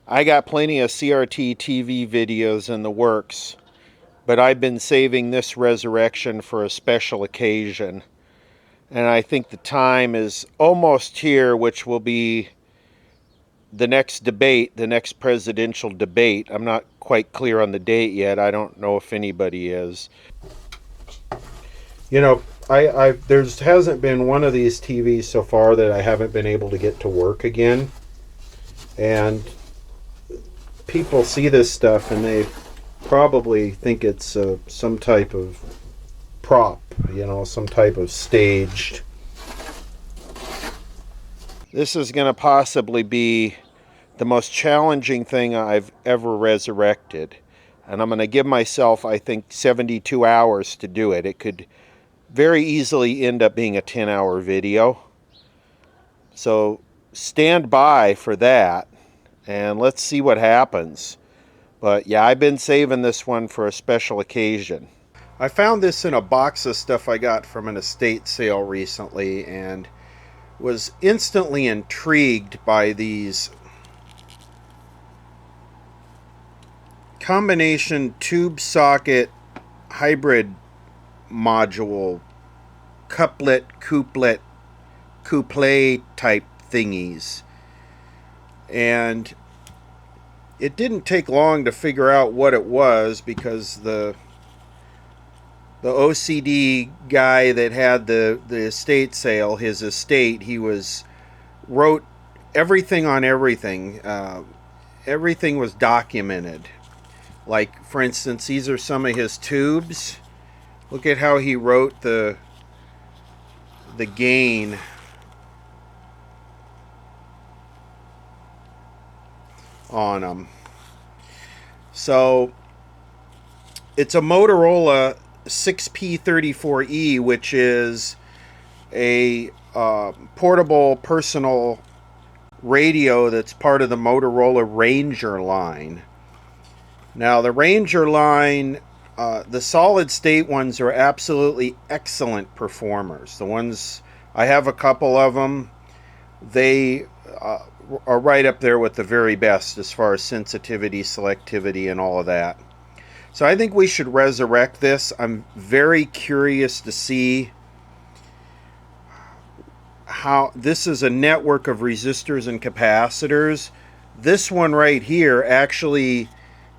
I got plenty of CRT TV videos in the works, but I've been saving this resurrection for a special occasion. And I think the time is almost here, which will be the next debate, the next presidential debate. I'm not quite clear on the date yet. I don't know if anybody is. You know, there hasn't been one of these TVs so far that I haven't been able to get to work again. And people see this stuff and they probably think it's some type of prop, some type of staged. This is going to possibly be the most challenging thing I've ever resurrected. And I'm going to give myself, I think, 72 hours to do it. It could very easily end up being a 10-hour video. So stand by for that, and let's see what happens. But yeah, I've been saving this one for a special occasion. I found this in a box of stuff I got from an estate sale recently and was instantly intrigued by these combination tube socket hybrid module couplet couplet type thingies. And it didn't take long to figure out what it was, because the OCD guy that had the estate sale, his estate, he wrote everything on everything. Everything was documented. Like, for instance, these are some of his tubes. Look at how he wrote the gain on them. So it's a Motorola 6P34E, which is a portable personal radio that's part of the Motorola Ranger line. Now, the Ranger line, the solid state ones are absolutely excellent performers. The ones, I have a couple of them, they are right up there with the very best as far as sensitivity, selectivity, and all of that. So I think we should resurrect this. I'm very curious to see how this is a network of resistors and capacitors. This one right here actually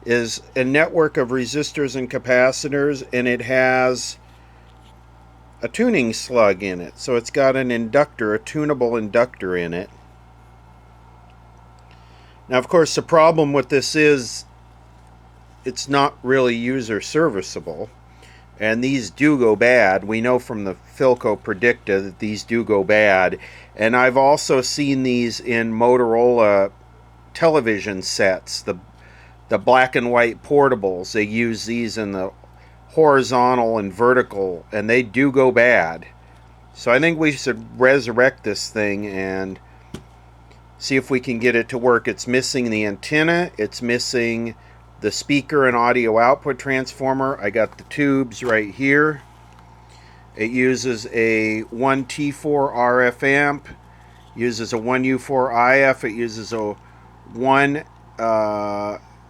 is a network of resistors and capacitors, and it has a tuning slug in it. So it's got an inductor, a tunable inductor in it. Now, of course, the problem with this is it's not really user serviceable, and these do go bad. We know from the Philco Predicta that these do go bad, and I've also seen these in Motorola television sets, the black and white portables. They use these in the horizontal and vertical, and they do go bad. So I think we should resurrect this thing and see if we can get it to work. It's missing the antenna, it's missing the speaker and audio output transformer. I got the tubes right here. It uses a 1T4 RF amp, uses a 1U4 IF, it uses a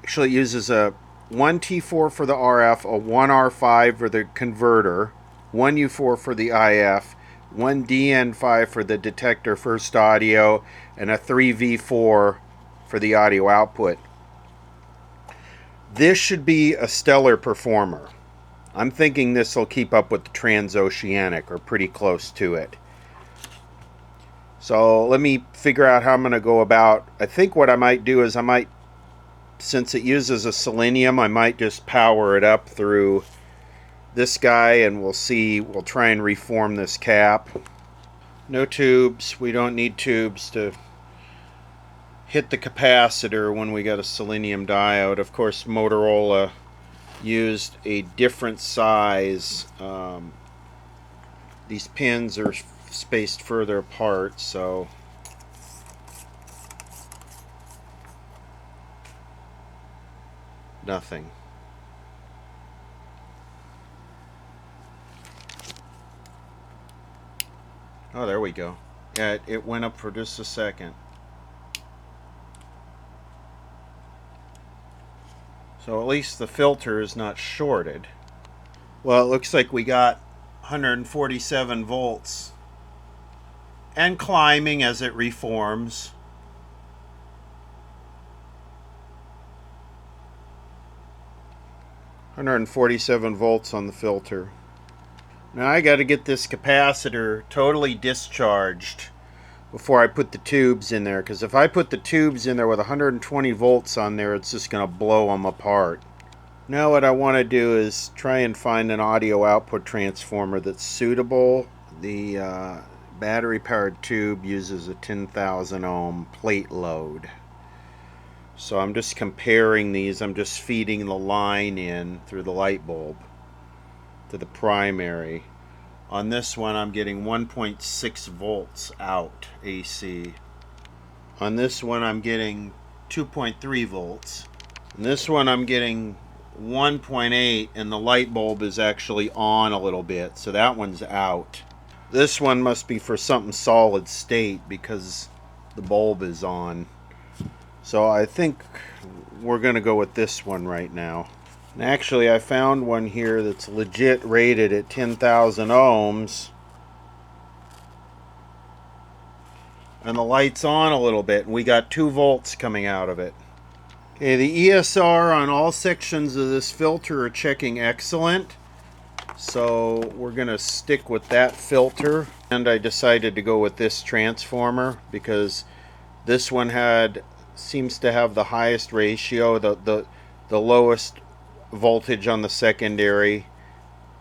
actually it uses a 1T4 for the RF, a 1R5 for the converter, 1U4 for the IF, 1DN5 for the detector first audio, and a 3V4 for the audio output. This should be a stellar performer. I'm thinking this will keep up with the Transoceanic, or pretty close to it. So let me figure out how I'm going to go about. I think what I might do is since it uses a selenium, I might just power it up through this guy, and we'll try and reform this cap. No tubes. We don't need tubes to hit the capacitor when we got a selenium diode. Of course, Motorola used a different size. These pins are spaced further apart, so nothing. Oh, there we go. Yeah, it went up for just a second. So at least the filter is not shorted. Well, it looks like we got 147 volts and climbing as it reforms. $147 on the filter. Now I got to get this capacitor totally discharged before I put the tubes in there, because if I put the tubes in there with 120 volts on there, it's just going to blow them apart. Now what I want to do is try and find an audio output transformer that's suitable. The battery powered tube uses a 10,000 ohm plate load. So I'm just comparing these. I'm just feeding the line in through the light bulb to the primary. On this one I'm getting 1.6 volts out AC. On this one I'm getting 2.3 volts. On this one I'm getting 1.8, and the light bulb is actually on a little bit, so that one's out. This one must be for something solid state because the bulb is on. So I think we're going to go with this one right now. And actually I found one here that's legit rated at 10,000 ohms. And the light's on a little bit, and we got 2 volts coming out of it. Okay, the ESR on all sections of this filter are checking excellent. So we're going to stick with that filter. And I decided to go with this transformer because this one seems to have the highest ratio, the lowest voltage on the secondary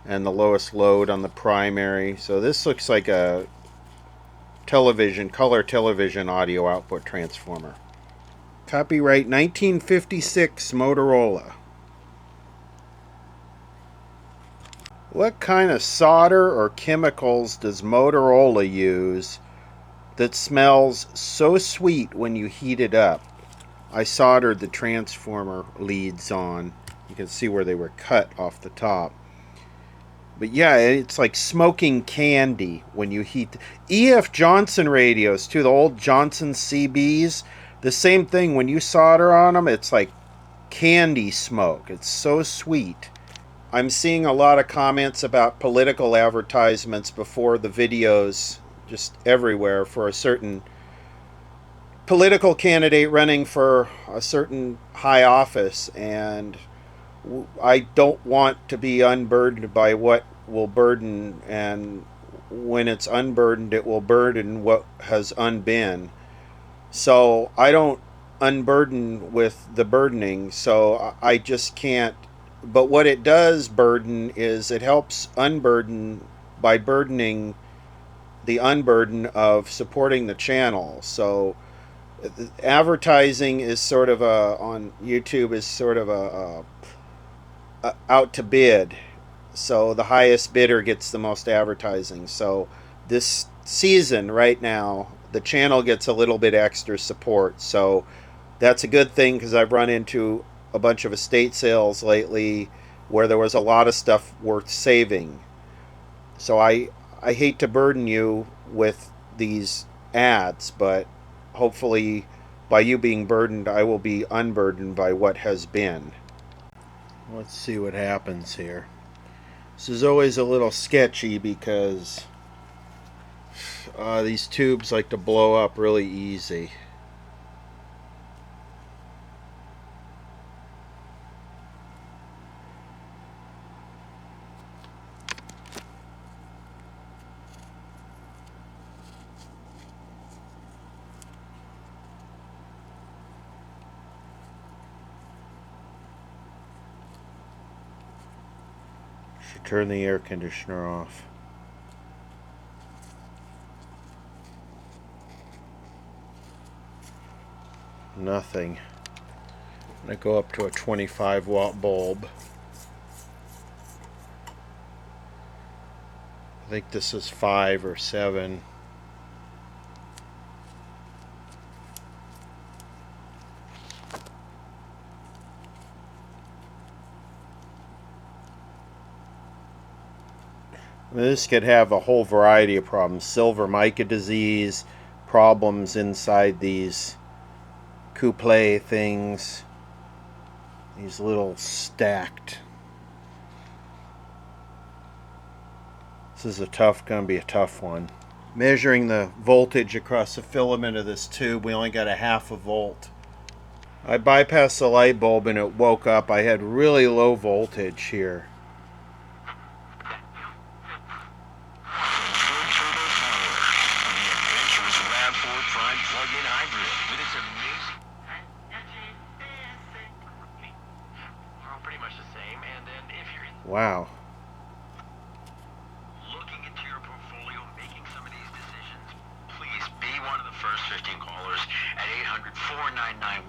and the lowest load on the primary. So this looks like a color television audio output transformer. Copyright 1956 Motorola. What kind of solder or chemicals does Motorola use that smells so sweet when you heat it up? I soldered the transformer leads on. You can see where they were cut off the top. But yeah, it's like smoking candy when you heat. E.F. Johnson radios too, the old Johnson CBs. The same thing, when you solder on them, it's like candy smoke. It's so sweet. I'm seeing a lot of comments about political advertisements before the videos, just everywhere, for a certain political candidate running for a certain high office, and I don't want to be unburdened by what will burden, and when it's unburdened, it will burden what has unbeen. So I don't unburden with the burdening, so I just can't. But what it does burden is it helps unburden by burdening the unburden of supporting the channel. So advertising is sort of on YouTube is sort of a out to bid. So the highest bidder gets the most advertising. So this season right now, the channel gets a little bit extra support. So that's a good thing, because I've run into a bunch of estate sales lately where there was a lot of stuff worth saving. So I hate to burden you with these ads, but hopefully by you being burdened, I will be unburdened by what has been. Let's see what happens here. This is always a little sketchy because these tubes like to blow up really easy. Should turn the air conditioner off. Nothing. I'm going to go up to a 25 watt bulb. I think this is 5 or 7. This could have a whole variety of problems. Silver mica disease, problems inside these couple things. These little stacked. This is gonna be a tough one. Measuring the voltage across the filament of this tube, we only got a half a volt. I bypassed the light bulb and it woke up. I had really low voltage here. Wow. Looking into your portfolio, making some of these decisions, please be one of the first 15 callers at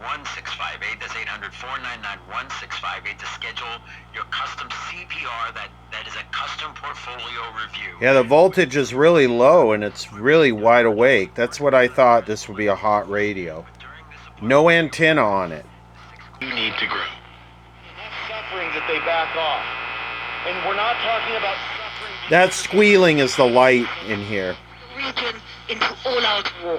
800-499-1658. That's 800-499-1658 to schedule your custom CPR. That is a custom portfolio review. Yeah, the voltage is really low and it's really wide awake. That's what I thought this would be a hot radio. No antenna on it. You need to grow. Suffering that they back off. And we're not talking about suffering. That squealing is the light in here. The region into all-out war.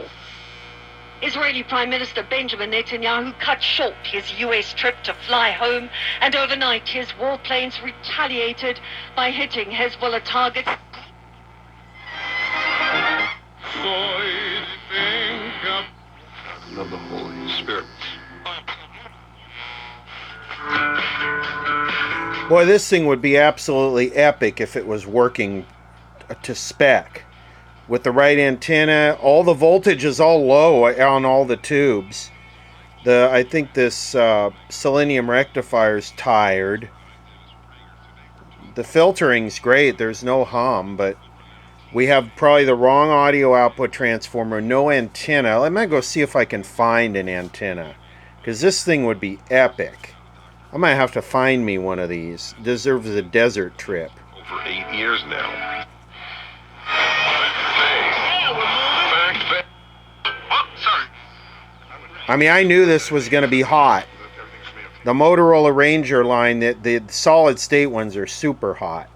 Israeli Prime Minister Benjamin Netanyahu cut short his U.S. trip to fly home, and overnight his warplanes retaliated by hitting Hezbollah targets. Of the Holy Spirit. Boy, this thing would be absolutely epic if it was working to spec. With the right antenna, all the voltage is all low on all the tubes. I think this selenium rectifier is tired. The filtering's great, there's no hum, but we have probably the wrong audio output transformer, no antenna. Let me go see if I can find an antenna, because this thing would be epic. I might have to find me one of these. Deserves a desert trip. Over 8 years now. I mean, I knew this was going to be hot. The Motorola Ranger line, the solid state ones are super hot.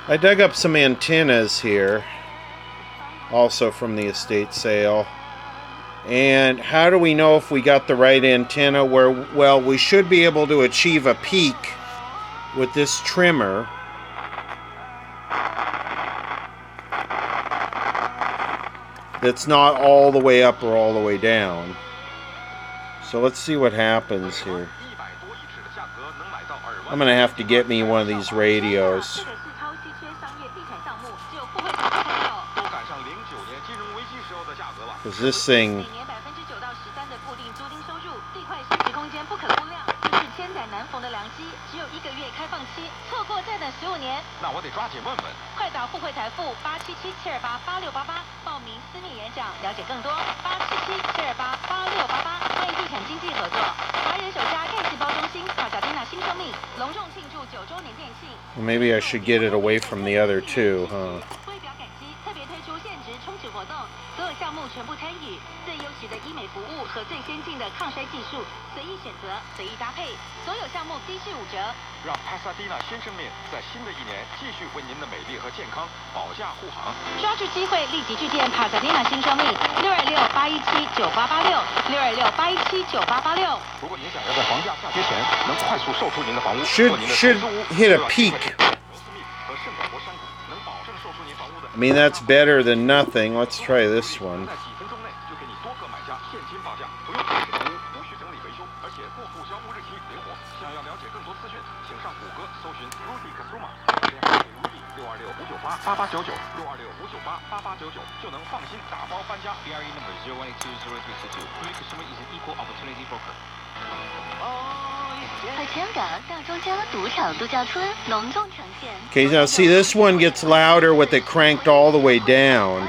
I dug up some antennas here, also from the estate sale. And how do we know if we got the right antenna? Well, we should be able to achieve a peak with this trimmer. That's not all the way up or all the way down. So let's see what happens here. I'm going to have to get me one of these radios. Because this thing... Well, maybe I should get it away from the other two, huh? Should hit a peak. I mean, that's better than nothing. Let's try this one. Okay, now see, this one gets louder with it cranked all the way down.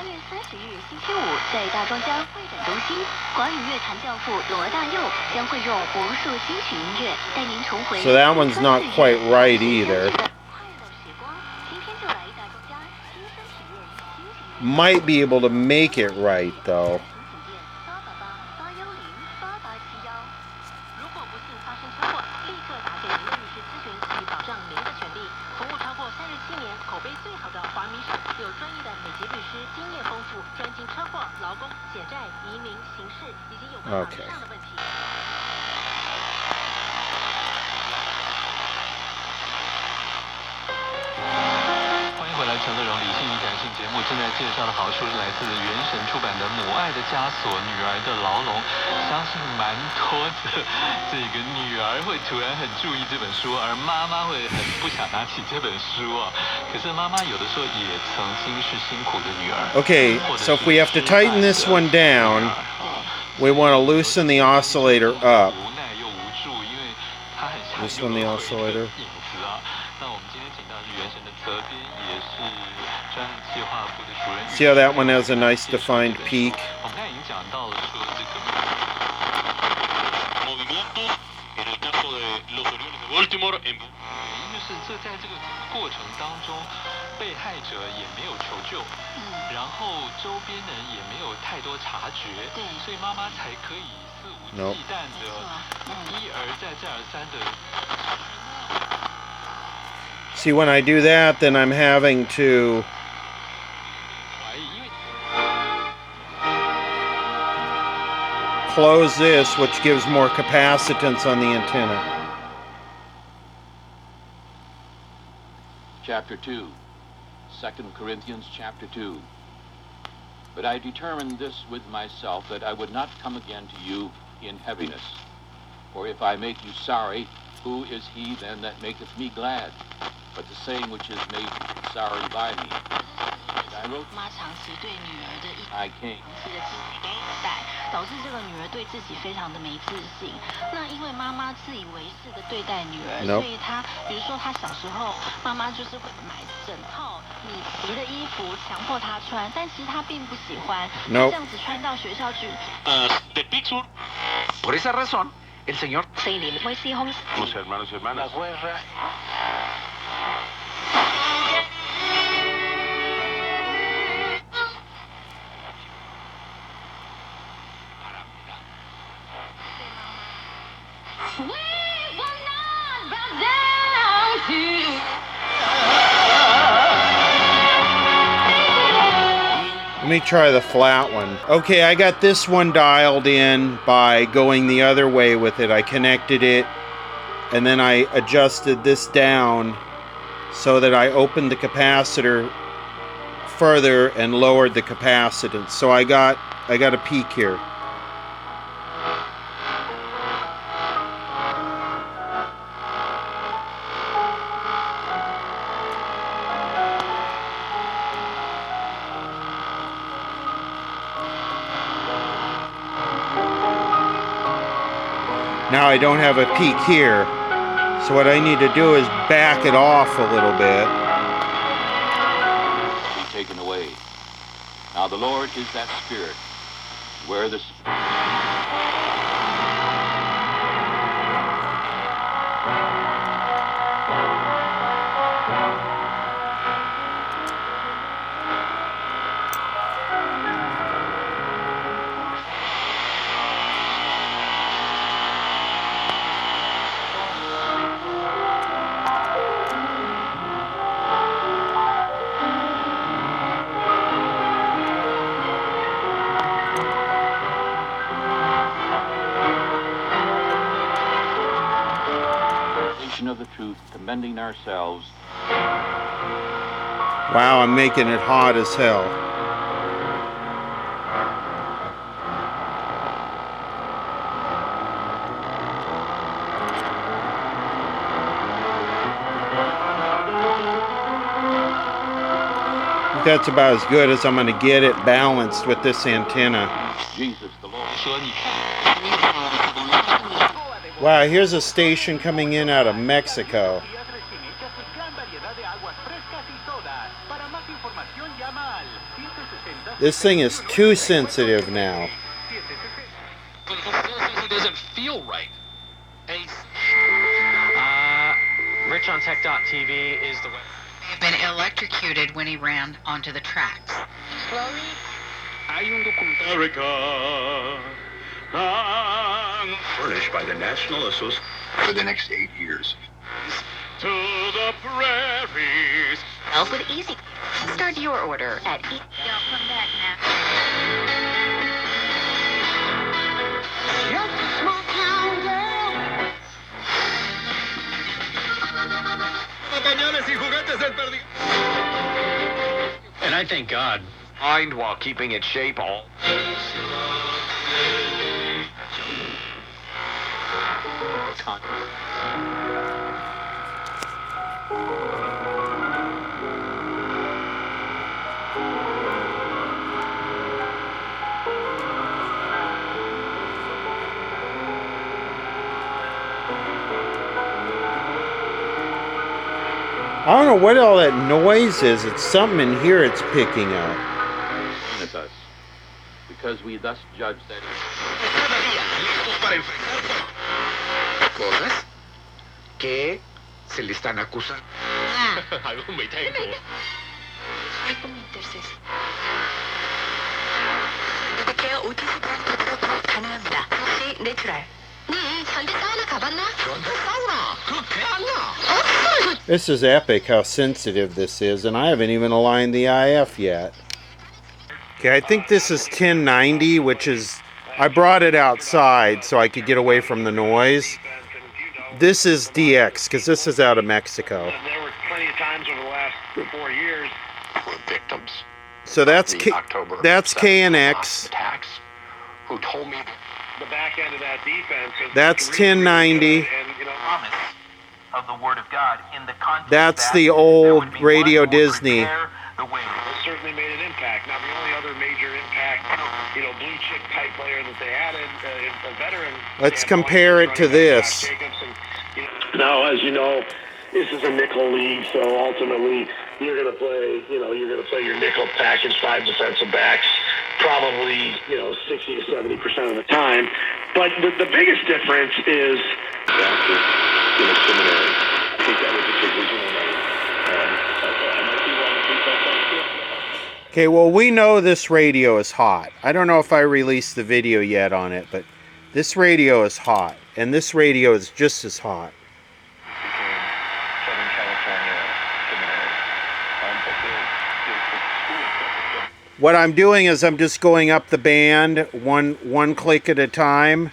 So that one's not quite right either. Might be able to make it right, though. Okay. 正在介绍的好书是来自原神出版的《母爱的枷锁：女儿的牢笼》，相信蛮多的这个女儿会突然很注意这本书，而妈妈会很不想拿起这本书啊。可是妈妈有的时候也曾经是辛苦的女儿。Okay, so if we have to tighten this one down, we want to loosen the oscillator up. 无奈又无助，因为她很像 Loosen the oscillator. 影子啊。那我们今天请到是原神的责编，也是专案计划部的主任。 See how that one has a nice defined peak? 我们刚才已经讲到了说这个 movimientos en el campo de los Orioles de Baltimore en 就是在这个整个过程当中，被害者也没有求救，然后周边人也没有太多察觉，对，所以妈妈才可以肆无忌惮的一而再再而三的。See, when I do that, then I'm having to close this, which gives more capacitance on the antenna. Chapter 2, 2 Corinthians chapter 2. But I determined this with myself, that I would not come again to you in heaviness. For if I make you sorry, who is he then that maketh me glad? But the same which is made sorry by me. And I wrote, 妈长期对女儿的 I came. 长期的期待，导致这个女儿对自己非常的没自信。那因为妈妈自以为是的对待女儿， Nope. 所以她，比如说她小时候，妈妈就是会买整套米皮的衣服强迫她穿，但其实她并不喜欢。 Nope. 这样子穿到学校去。 de Pittsburgh. Por esa razón, el señor Los hermanos y hermanas. Let me try the flat one. Okay, I got this one dialed in by going the other way with it. I connected it, and then I adjusted this down so that I opened the capacitor further and lowered the capacitance. So I got a peak here. Now I don't have a peak here, so what I need to do is back it off a little bit. Be taken away. Now the Lord is that Spirit. Where the of the truth, commending ourselves. Wow, I'm making it hot as hell. That's about as good as I'm going to get it balanced with this antenna. Jesus, the Lord. 说你看。 Wow, here's a station coming in out of Mexico. This thing is too sensitive now. It doesn't feel right. Rich on Tech.tv is the web. Have been electrocuted when he ran onto the tracks. Hay un documental furnished by the National Association for the next 8 years. To the prairies. Help with easy. Start your order at Y'all come back now. Just a small town girl. Cañones y juguetes del perdido. And I thank God. Mind while keeping its shape all. I don't know what all that noise is. It's something in here it's picking up. Us, because we thus judge that. Cosas que se le están acusando. 係我未聽過。This is epic how sensitive this is, and I haven't even aligned the IF yet. Okay, I think this is 1090, which is, I brought it outside so I could get away from the noise. This is DX, because this is out of Mexico. There were plenty of times over the last 4 years. Were victims. So that's that's KNX. Attacks. Who told me The back end of that defense. That's 1090. And, Promise of the Word of God in the context That's that the there old would be Radio one who would Disney. prepare the way. It certainly made an impact. Now, the only other major impact, blue chip type player that they added, a veteran. Let's compare it to this. Now, as you know, this is a nickel league, so ultimately you're going to play, your nickel package 5 defensive backs, probably, 60 to 70% of the time. But the biggest difference is after seminary. I think that was the original name. I might be wrong. Okay, well, we know this radio is hot. I don't know if I released the video yet on it, but this radio is hot, and this radio is just as hot. Southern California seminary. What I'm doing is I'm just going up the band one click at a time,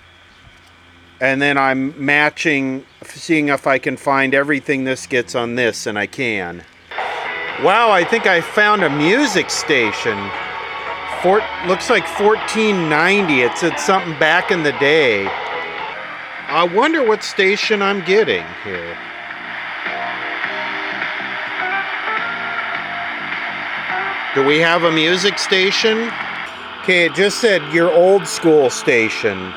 and then I'm matching, seeing if I can find everything this gets on this, and I can. Wow, I think I found a music station. Looks like 1490. It said something back in the day. I wonder what station I'm getting here. Do we have a music station? Okay, it just said your old school station.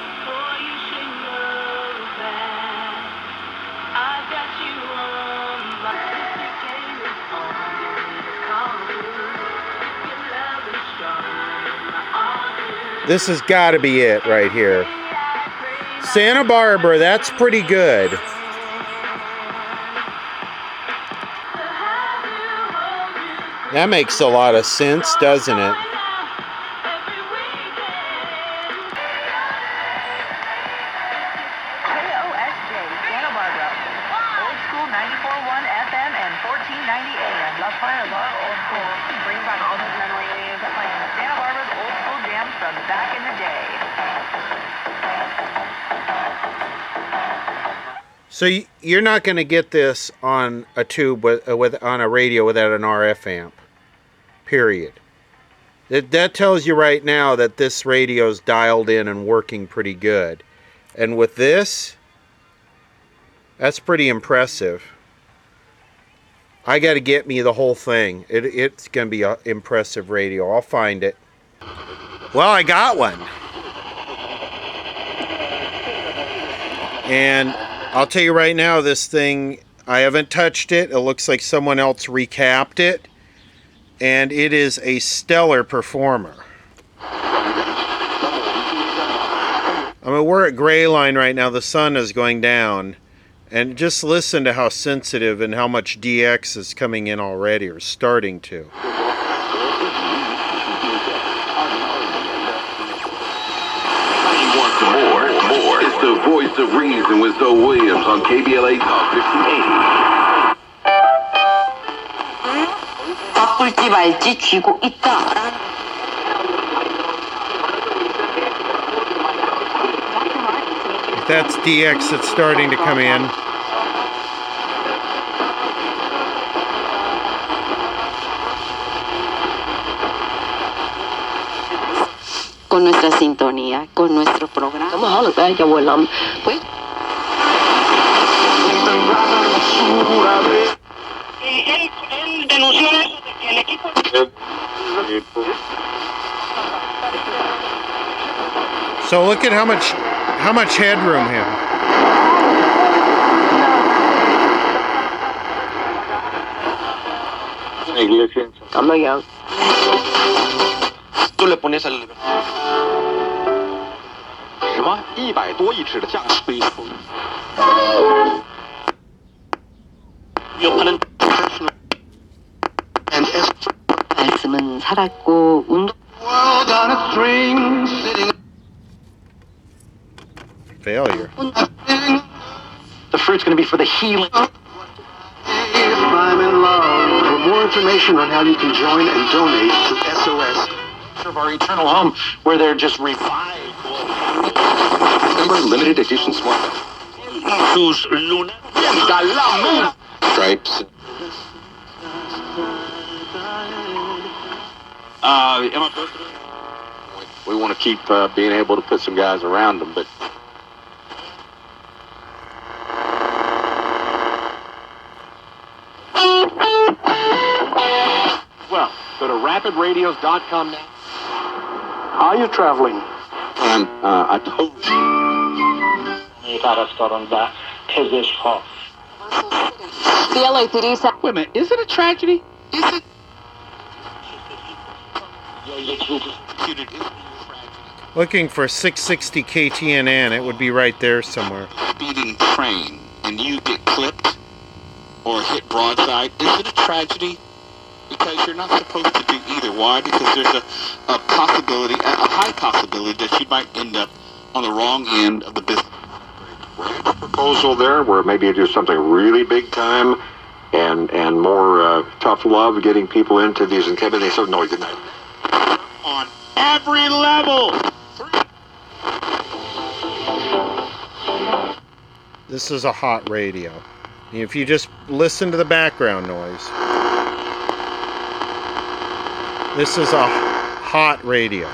This has got to be it right here. Santa Barbara, that's pretty good. That makes a lot of sense, doesn't it? KOSJ, Santa Barbara. Old School 94.1 FM and 1490 AM. La Playa, Old School. Bring back all those memories. Playing Santa Barbara's old school jams from back in the day. So you're not going to get this on a tube on a radio without an RF amp. Period. That tells you right now that this radio's dialed in and working pretty good. And with this, that's pretty impressive. I got to get me the whole thing. It's going to be an impressive radio. I'll find it. Well, I got one. And I'll tell you right now, this thing, I haven't touched it. It looks like someone else recapped it. And it is a stellar performer. I mean, we're at gray line right now. The sun is going down. And just listen to how sensitive and how much DX is coming in already, or starting to. More. It's the voice of reason with Zoe Williams on KBLA Talk 1580. 바꿀지 말지 쥐고 있다. That's DX that's starting to come in. con nuestra sintonía, con nuestro programa. Pues, él denunció eso de que el equipo... So look at how much headroom here. Tú le pones al... 什么100多亿尺的架 말씀은 살았고 운동. Failure. The fruit's going to be for the healing. For more information on how you can join and donate to SOS of our eternal home, where they're just revived. Remember limited edition smartphone. Stripes. We want to keep being able to put some guys around them, but well, go to rapidradios.com now. How are you traveling? I told you. Wait a minute, is it a tragedy? Is it? Looking for 660 KTNN. It would be right there somewhere. Speeding train and you get clipped or hit broadside, is it a tragedy? Because you're not supposed to do either. Why? Because there's a possibility, a high possibility that you might end up on the wrong end of the business. Proposal there where maybe you do something really big time and more tough love getting people into these encampments. They said, no, he didn't. On every level. This is a hot radio. If you just listen to the background noise, this is a hot radio.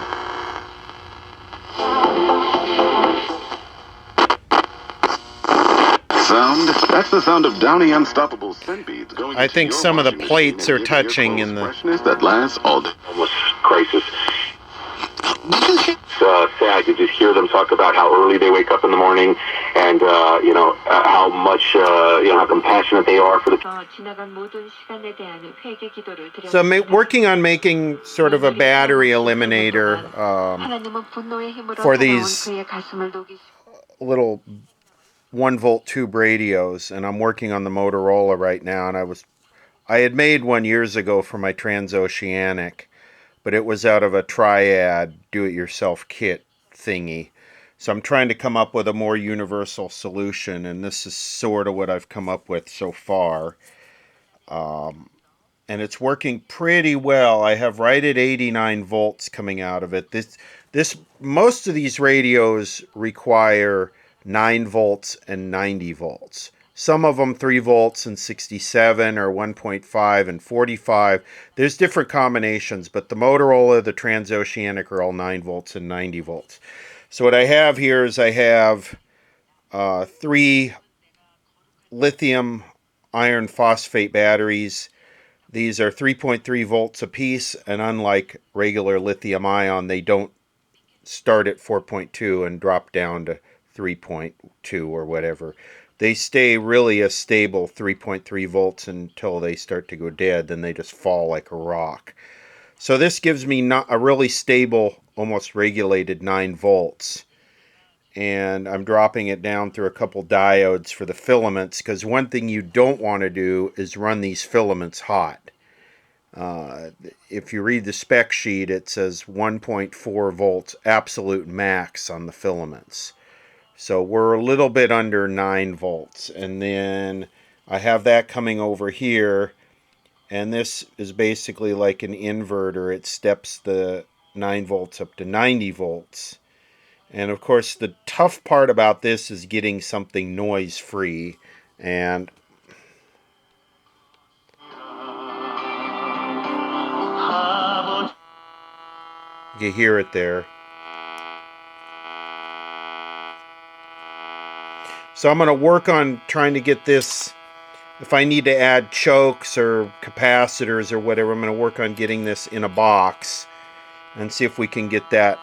Sound? That's the sound of Downey Unstoppable centipedes going. I think some of the plates are touching in the that lasts all day. Almost crisis. It's sad to just hear them talk about how early they wake up in the morning and how much how compassionate they are for the. So I'm working on making sort of a battery eliminator for these little 1-volt tube radios, and I'm working on the Motorola right now. And I had made one years ago for my transoceanic, but it was out of a Triad do-it-yourself kit thingy. So I'm trying to come up with a more universal solution, and this is sort of what I've come up with so far. And it's working pretty well. I have right at 89 volts coming out of it. Most of these radios require 9 volts and 90 volts. Some of them 3 volts and 67 or 1.5 and 45. There's different combinations, but the Motorola, the Transoceanic are all 9 volts and 90 volts. So what I have here is I have 3 lithium iron phosphate batteries. These are 3.3 volts apiece, and unlike regular lithium ion, they don't start at 4.2 and drop down to 3.2 or whatever. They stay really a stable 3.3 volts until they start to go dead. Then they just fall like a rock. So this gives me not a really stable, almost regulated 9 volts. And I'm dropping it down through a couple diodes for the filaments, because one thing you don't want to do is run these filaments hot. If you read the spec sheet, it says 1.4 volts absolute max on the filaments. So we're a little bit under 9 volts. And then I have that coming over here, and this is basically like an inverter. It steps the 9 volts up to 90 volts. And of course the tough part about this is getting something noise free, and you hear it there. So I'm going to work on trying to get this, if I need to add chokes or capacitors or whatever, I'm going to work on getting this in a box and see if we can get that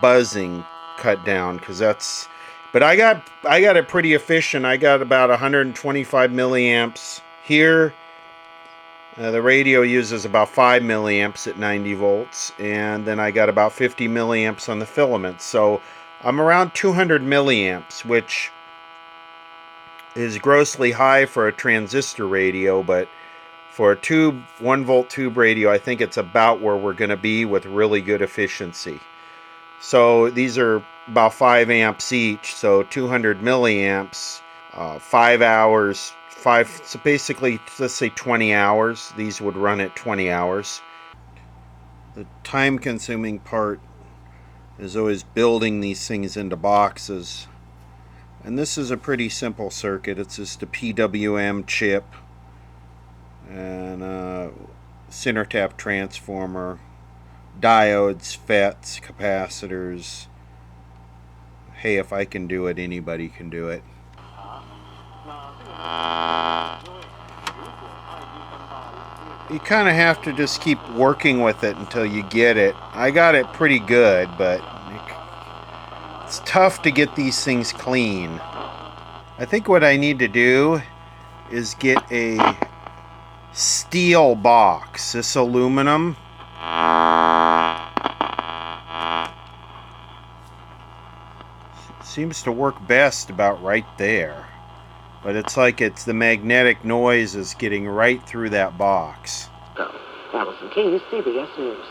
buzzing cut down, because that's, but I got it pretty efficient. I got about 125 milliamps here. The radio uses about 5 milliamps at 90 volts, and then I got about 50 milliamps on the filaments. So I'm around 200 milliamps, which is grossly high for a transistor radio, but for a 1-volt tube radio, I think it's about where we're going to be with really good efficiency. So these are about 5 amps each, so 200 milliamps, 5 hours, so basically, let's say 20 hours. These would run at 20 hours. The time-consuming part is always building these things into boxes. And this is a pretty simple circuit. It's just a PWM chip and a center tap transformer, diodes, FETs, capacitors. Hey, if I can do it, anybody can do it. You kind of have to just keep working with it until you get it. I got it pretty good, but it's tough to get these things clean. I think what I need to do is get a steel box. This aluminum. Seems to work best about right there. But it's like it's the magnetic noise is getting right through that box. Allison King, CBS News.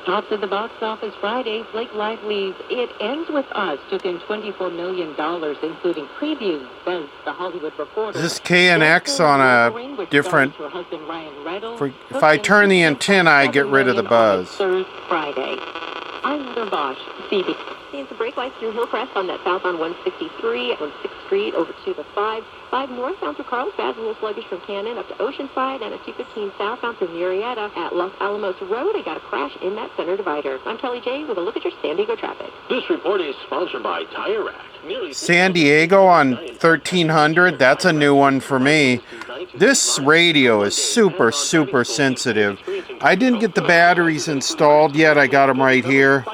Tops at the box office Friday, Blake Lively's It Ends With Us took in $24 million, including previews, says The Hollywood Reporter. Is this KNX on a different... If I turn the antenna, I get rid of the buzz. Friday. I'm Heather Bosch, CBS. Seeing some brake lights through Hillcrest on that southbound 163 on 6th Street over to the 5 north bound through Carlsbad, a little sluggish from Cannon up to Oceanside, and a 215 southbound through Murrieta at Los Alamos Road. I got a crash in that center divider. I'm Kelly J with a look at your San Diego traffic. This report is sponsored by Tire Rack. San Diego on 1300, that's a new one for me. This radio is super sensitive. I didn't get the batteries installed yet. I got them right here.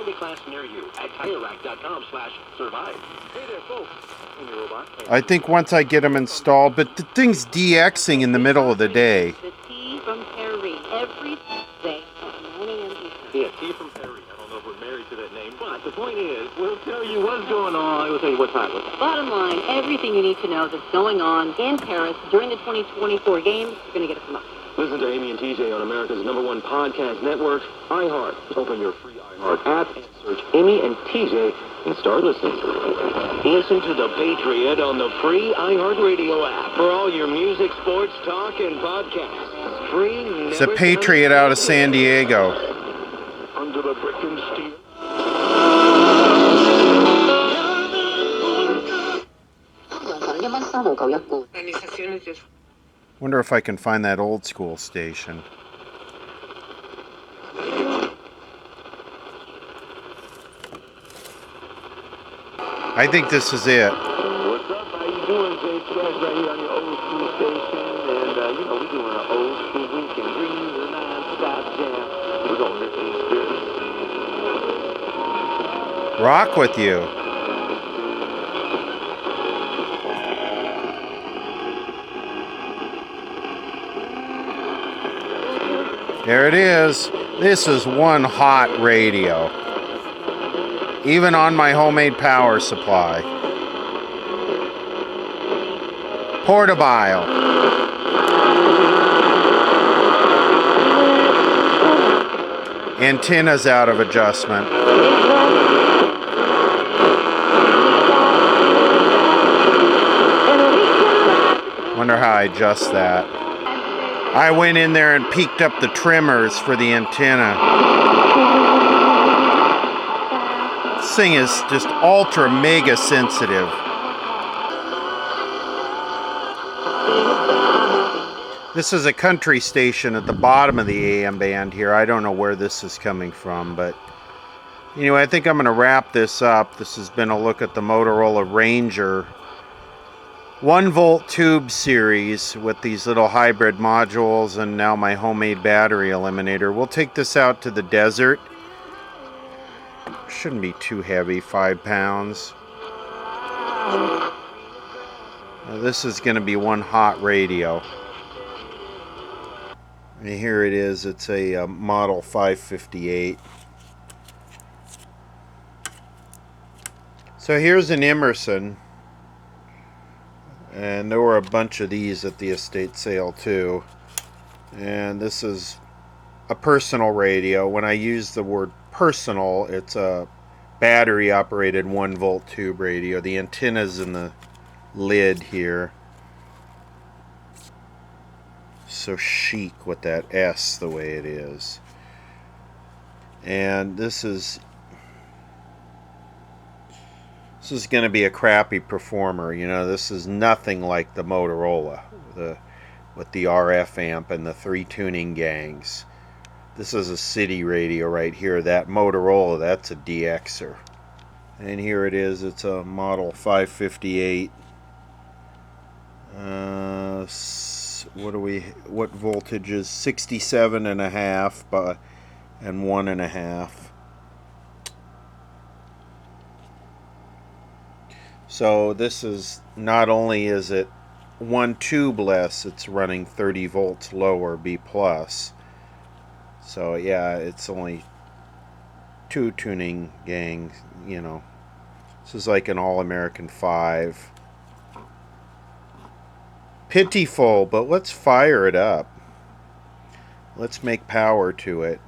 I think once I get them installed, but the thing's DXing in the middle of the day. The T from Perry every day at 9 a.m. Yeah, T from Perry. I don't know if we're married to that name, but the point is, we'll tell you what's going on. We'll tell you what time. Bottom line, everything you need to know that's going on in Paris during the 2024 games, you're going to get it from us. Listen to Amy and TJ on America's #1 podcast network, iHeart. Open your free iHeart app and search Amy and TJ and start listening. Listen to The Patriot on the free iHeartRadio app for all your music, sports, talk, and podcasts. Free. It's a Patriot out of San Diego. Under the brick and steel. Wonder if I can find that old school station. I think this is it. What's up? How you doing, Jay? Trash right here on your old school station. And, we're doing an old school weekend. Bring you the non-stop jam. We're going to listen to this. Rock with you. There it is. This is one hot radio. Even on my homemade power supply. Portabile. Antenna's out of adjustment. Wonder how I adjust that. I went in there and peaked up the trimmers for the antenna. This thing is just ultra mega sensitive. This is a country station at the bottom of the AM band here. I don't know where this is coming from, but anyway, I think I'm going to wrap this up. This has been a look at the Motorola Ranger 1-volt tube series with these little hybrid modules and now my homemade battery eliminator. We'll take this out to the desert. Shouldn't be too heavy, 5 pounds. Now this is going to be one hot radio. And here it is. It's a model 558. So here's an Emerson. And there were a bunch of these at the estate sale too. And this is a personal radio. When I use the word personal, it's a battery operated 1-volt tube radio. The antenna's in the lid here. So chic with that S the way it is. And this is going to be a crappy performer. You know, this is nothing like the Motorola with the RF amp and the 3 tuning gangs. This is a city radio right here. That Motorola, that's a DXer. And here it is. It's a model 558. What voltage is 67.5 and 1.5. So this is, not only is it one tube less, it's running 30 volts lower, B+. So yeah, it's only 2 tuning gangs, you know. This is like an All-American 5. Pitiful, but let's fire it up. Let's make power to it.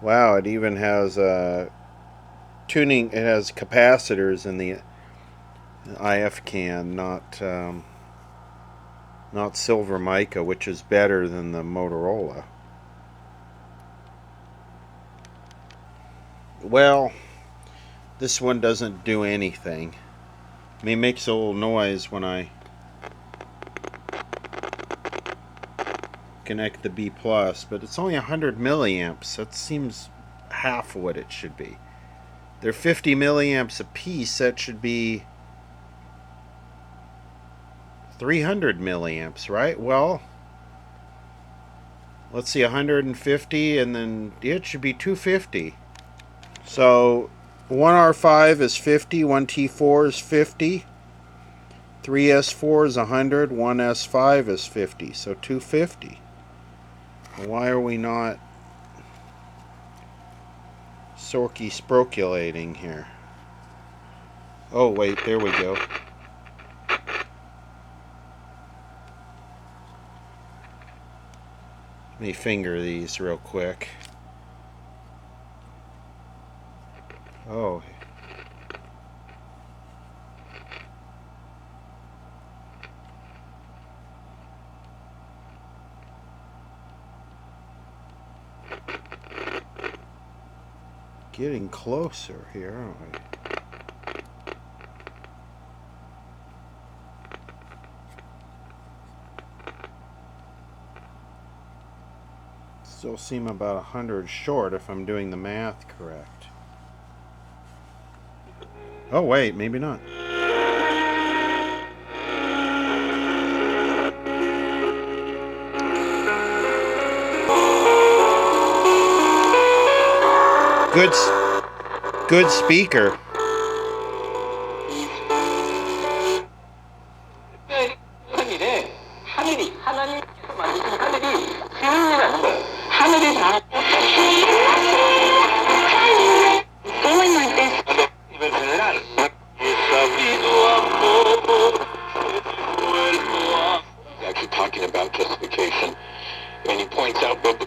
Wow, it even has tuning. It has capacitors in the IF can, not silver mica, which is better than the Motorola. Well, this one doesn't do anything. I mean, it makes a little noise when I connect the B+, but it's only 100 milliamps. That seems half of what it should be. They're 50 milliamps a piece. That should be 300 milliamps, right? Well, let's see, 150, and then it should be 250. So 1R5 is 50, 1T4 is 50, 3S4 is 100, 1S5 is 50, so 250. Why are we not Sorky sproculating here? Oh wait, there we go. Let me finger these real quick. Oh. Getting closer here, aren't we? Still seem about 100 short if I'm doing the math correct. Oh wait, maybe not. Good speaker. Actually talking about justification, and he points out that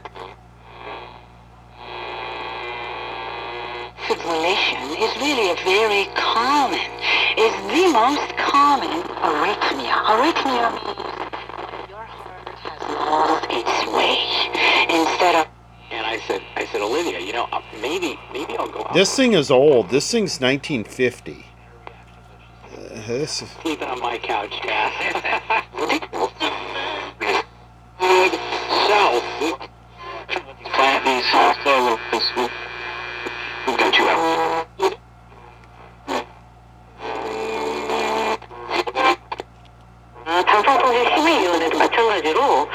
fibrillation is really a very common, is the most common arrhythmia. Arrhythmia means your heart has lost its way instead of. And I said, Olivia, you know, maybe I'll go out. This thing is old. This thing's 1950. This is Sleeping on my couch, yeah. South. We'll get you out. 심의 마찬가지로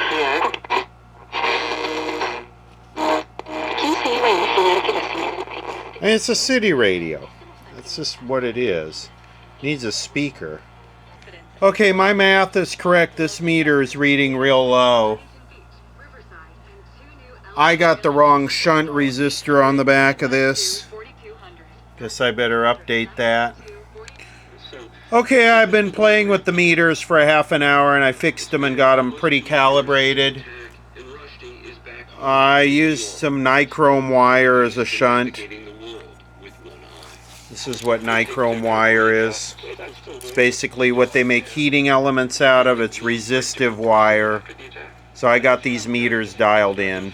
And it's a city radio. That's just what it is. Needs a speaker. Okay, my math is correct. This meter is reading real low. I got the wrong shunt resistor on the back of this. Guess I better update that. Okay, I've been playing with the meters for a half an hour and I fixed them and got them pretty calibrated. I used some nichrome wire as a shunt. This is what nichrome wire is. It's basically what they make heating elements out of. It's resistive wire. So I got these meters dialed in.